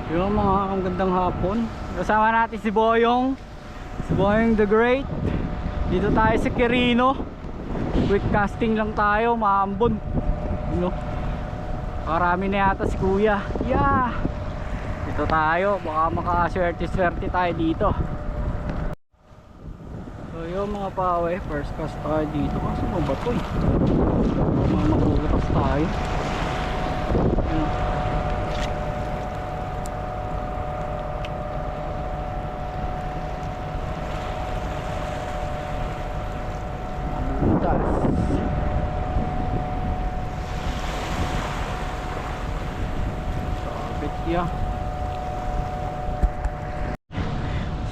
Yung mga ang gandang hapon. Kasama natin si Boyong. Si Boyong the Great. Dito tayo sa Quirino. Quick casting lang tayo, maambon. You know? Karami na yata si Kuya. Yeah. Dito tayo, baka makaswerte-swerte tayo dito. So yung mga pawe, first cast tayo dito. Kaso mo ba ito eh? Makukutas tayo.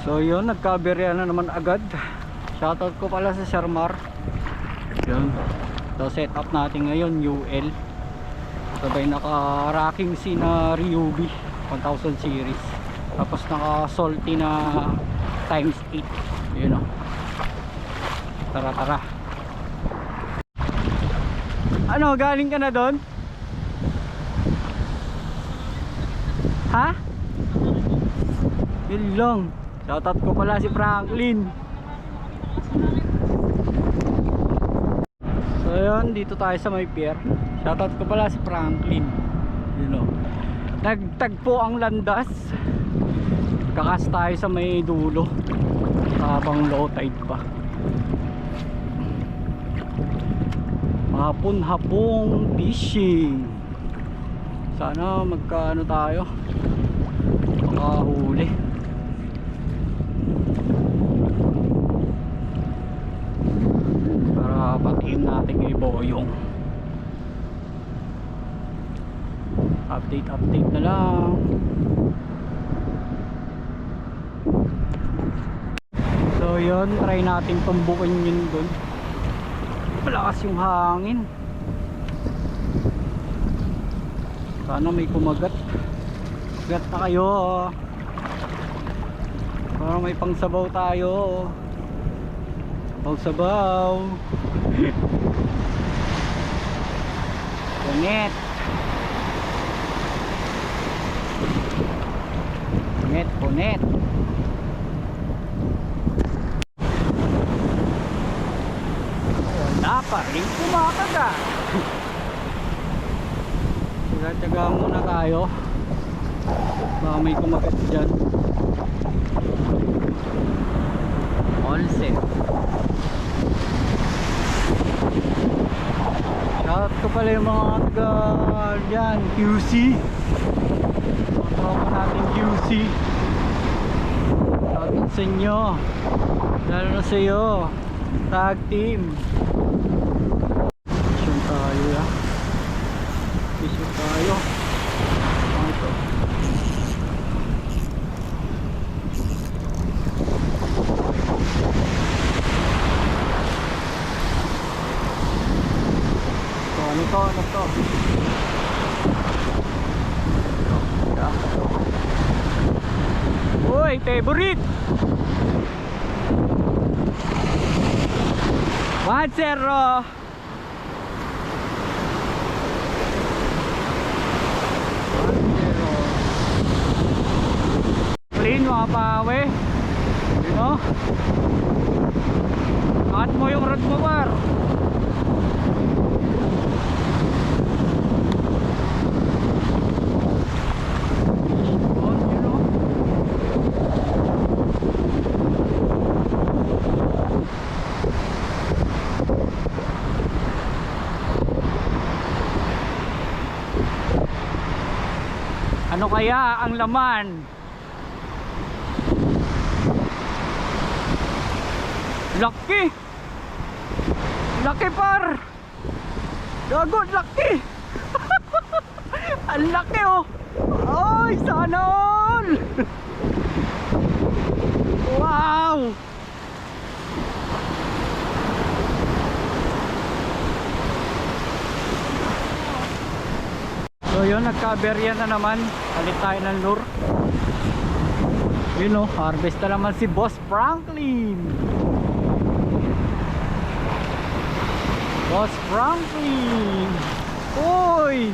So yun, nagkaberya na naman agad. Shoutout ko pala sa Sharmar. Yun. So set up natin ngayon UL. Sabay naka racking C na Ryubi 1000 series. Tapos naka salty na times 8. Yun o. Tara tara. Ano, galing ka na doon? Ha? Yun lang. Shoutout ko pala si Franklin. So yun, dito tayo sa may pier. Shoutout ko pala si Franklin. You know, nagtagpo ang landas. Kakas tayo sa may dulo habang low tide pa. Hapon-hapong fishing. Sana magkaano tayo, makahuli. Para patiin natin kay Boyong. Update na lang. So yun, try natin tumbukin yun dun. Malakas yung hangin. Sana may kumagat. Gat na kayo. Para may pangsabaw tayo. Sabaw. Punit. Punit. Wala pa rin kumakagat. Tsaga muna tayo. Baka may kumagat dyan. All set. Shout ko pala yung mga taga dyan, QC. Mga natin QC. Shout sa inyo. Lalo na sa iyo. Tag team. Mission tayo ya. Mission tayo. Ano ito? Ano to? Uy, favorite! 1-0. Clean mga pawe. You know? At mo yung rod mo par. Ano kaya ang laman? Laki! Laki par! Gago, laki! Ang laki oh! Ay, sana all! Wow! So yun, nagkaberya na naman. Palit tayo ng lure. Yun o, harvest na naman si Boss Franklin. Boss Franklin. Uy!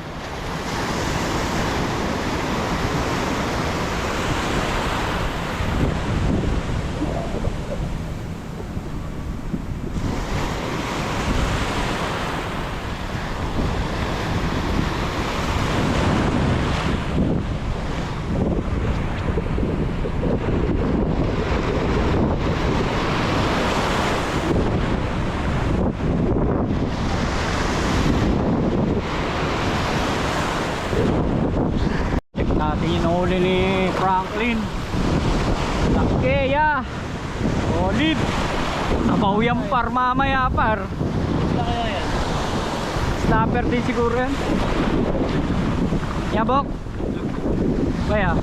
natin yung huli ni Franklin. Lakeya. Solid. Sabaw yan par mamaya par. Wala kaya yan? Snapper din siguro yan. Yabok. Kaya.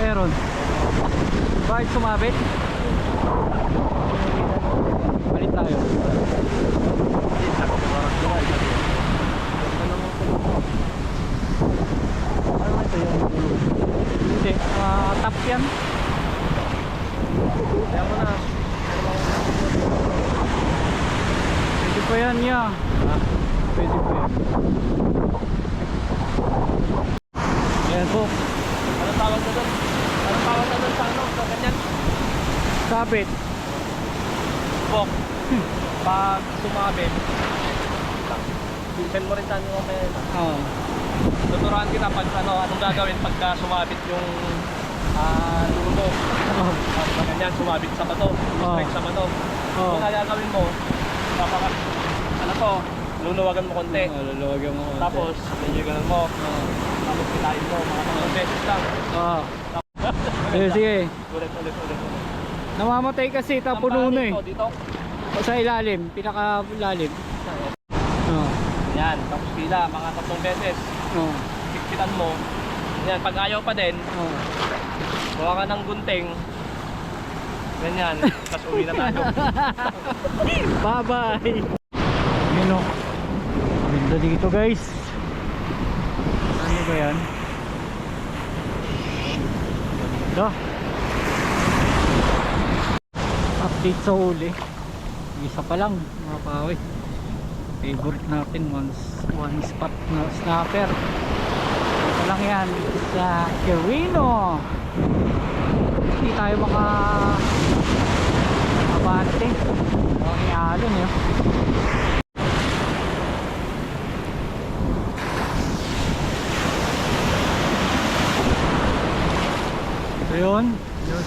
Meron. Bakit sumabit? Balik tayo. Ano ito yung hindi, tap yan. Kaya mo na. Pwede pa yan ya. Pwede pa yan. Ayan po. Anong tawag na doon? Anong tawag na doon sa ano? Sa ganyan? Sabit. Bok. Pag sumabit, send mo rin sa ano may Oo. tuturuan kita pag ano, anong gagawin pagka sumabit yung lulo mo. Oh. Pag ganyan, sumabit sa bato, straight sa bato. Oh. Kung gagawin mo, ano to, luluwagan mo konti. Luluwagan mo konti. Tapos, ganyan ganun mo. Tapos kitain mo, mga 3 beses lang. Oo. Sige, sige. Ulit. Namamatay kasi tapuno na eh. Dito, dito. O sa ilalim, pinaka ilalim. Oo. Yan, tapos pila, mga 3 beses. Oo. Sikpitan mo. Yan, pag ayaw pa din, Oo. gawa ka ng gunting. Ganyan, tapos uwi na tayo. Bye bye. Yun o. Ganda dito guys. Ano ba yan? Ganda. Update sa huli. Isa pa lang mga pawi. Favorite natin one spot na snapper. Ito lang yan sa Quirino. Hindi tayo abante. Okay, alon yun. So yun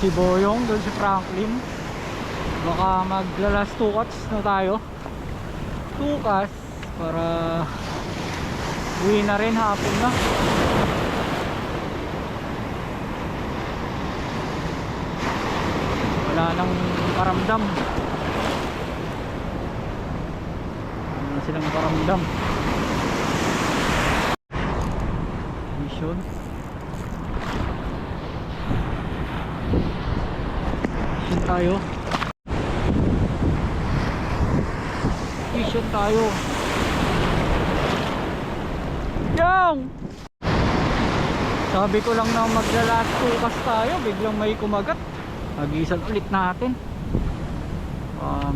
si Boyong, doon si Franklin. Baka maglalas 2 cuts na tayo. 2 cuts para uwi na rin, hapon na. Wala nang karamdam. Wala na silang karamdam. Mission. Mission tayo. Mission tayo. Yung! Sabi ko lang na magla-last 2 cast tayo, biglang may kumagat. Hagisan ulit natin.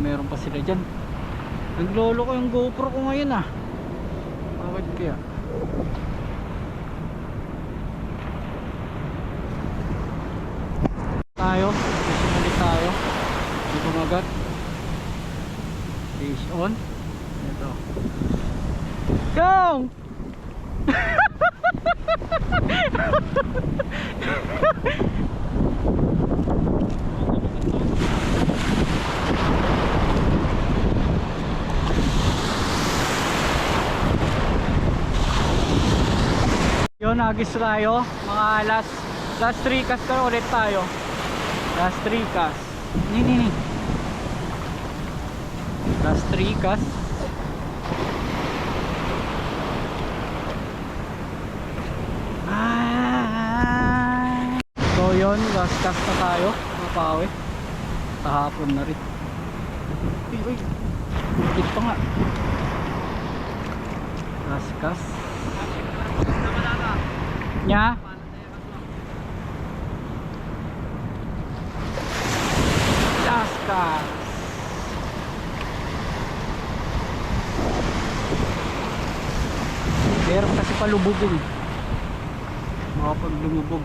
Meron pa sila dyan. Naglolo ko yung GoPro ko ngayon ah. Bakit kaya? Tayo, fishing ulit tayo. Hindi kumagat. Fish on. Ito. Yung! Yun, nagis tayo. Mga last 3 cast ka ulit tayo. Last 3 cast. Ni. Last 3 cast. So yun, last cast na tayo. Mapawi. Kahapon na rin. Uy. Ulit pa nga. Last cast. Nya? Last cast. Meron kasi palubugin. Makapag lumubog.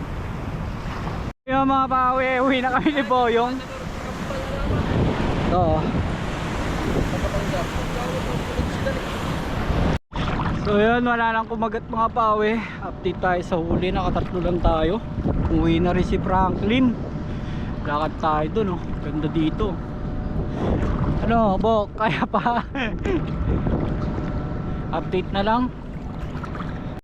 Yung mga pawi, uwi na kami ni Boyong. Oo. So yun, wala lang kumagat mga pawi. Update tayo sa huli, nakatatlo lang tayo. Uwi na rin si Franklin. Lakad tayo dun, oh. Ganda dito. Ano, Bok, kaya pa. Update na lang.